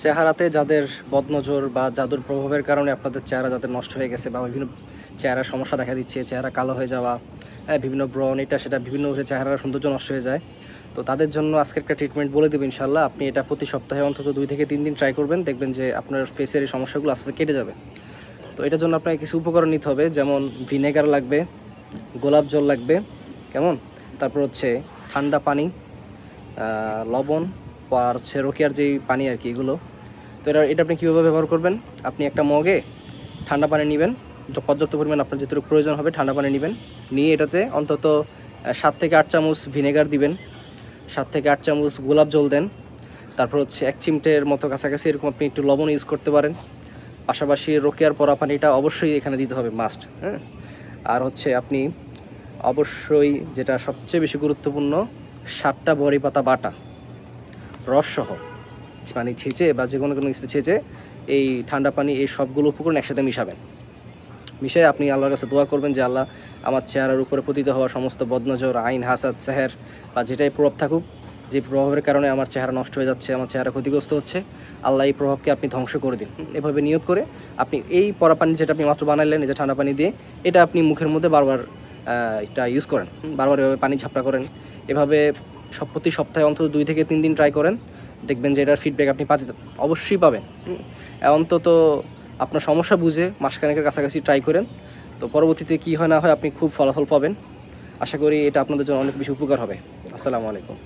চেহারাতে যাদের বদনজর বা জাদুর প্রভাবের কারণে আপনাদের চেহারা যাদের নষ্ট হয়ে গেছে বা বিভিন্ন চেহারার সমস্যা দেখা দিচ্ছে, চেহারা কালো হয়ে যাওয়া, বিভিন্ন ব্রণ, এটা সেটা বিভিন্ন চেহারার সৌন্দর্য নষ্ট হয়ে যায়, তো তাদের জন্য আজকে একটা ট্রিটমেন্ট বলে দেবো ইনশাল্লাহ। আপনি এটা প্রতি সপ্তাহে অন্তত 2 থেকে 3 দিন ট্রাই করবেন, দেখবেন যে আপনার ফেসের এই সমস্যাগুলো আস্তে আস্তে কেটে যাবে। তো এটার জন্য আপনাকে কিছু উপকরণ নিতে হবে, যেমন ভিনেগার লাগবে, গোলাপ জল লাগবে, কেমন, তারপর হচ্ছে ঠান্ডা পানি, লবণ, আর হচ্ছে রোকিয়ার যেই পানি আর কি, এগুলো। তো এটা আপনি কীভাবে ব্যবহার করবেন, আপনি একটা মগে ঠান্ডা পানি নেবেন, পর্যাপ্ত পরিমাণ আপনার যেটুকু প্রয়োজন হবে ঠান্ডা পানি নেবেন, নিয়ে এটাতে অন্তত 7 থেকে 8 চামচ ভিনেগার দিবেন, 7 থেকে 8 চামচ গোলাপ জল দেন, তারপর হচ্ছে 1 চিমটের মতো কাছাকাছি এরকম আপনি একটু লবণ ইউজ করতে পারেন। পাশাপাশি রোকিয়ার পরা পানিটা অবশ্যই এখানে দিতে হবে, মাস্ট। হ্যাঁ, আর হচ্ছে আপনি অবশ্যই, যেটা সবচেয়ে বেশি গুরুত্বপূর্ণ, 7টা বড়ি পাতা বাটা রসসহ, পানি ছেঁচে বা যে কোনো কিছু ছেঁচে এই ঠান্ডা পানি, এই সবগুলো উপকরণ একসাথে মিশাবেন। মিশিয়ে আপনি আল্লাহর কাছে দোয়া করবেন যে আল্লাহ, আমার চেহারার উপরে পতিত হওয়া সমস্ত বদনজর, আইন, হাসাদ, সেহের বা যেটাই প্রভাব থাকুক, যে প্রভাবের কারণে আমার চেহারা নষ্ট হয়ে যাচ্ছে, আমার চেহারা ক্ষতিগ্রস্ত হচ্ছে, আল্লাহ এই প্রভাবকে আপনি ধ্বংস করে দিন। এভাবে নিয়ত করে আপনি এই পরা পানি যেটা আপনি মাত্র বানাইলেন, এই যে ঠান্ডা পানি দিয়ে, এটা আপনি মুখের মধ্যে বারবার এটা ইউজ করেন, বারবার এভাবে পানি ঝাপটা করেন। এভাবে প্রতি সপ্তাহে অন্তত 2 থেকে 3 দিন ট্রাই করেন, দেখবেন যে এটার ফিডব্যাক আপনি অবশ্যই পাবেন। অন্তত আপনার সমস্যা বুঝে মাসখানেকের কাছাকাছি ট্রাই করেন, তো পরবর্তীতে কী হয় না হয় আপনি খুব ফলাফল পাবেন। আশা করি এটা আপনাদের জন্য অনেক বেশি উপকার হবে। আসসালামু আলাইকুম।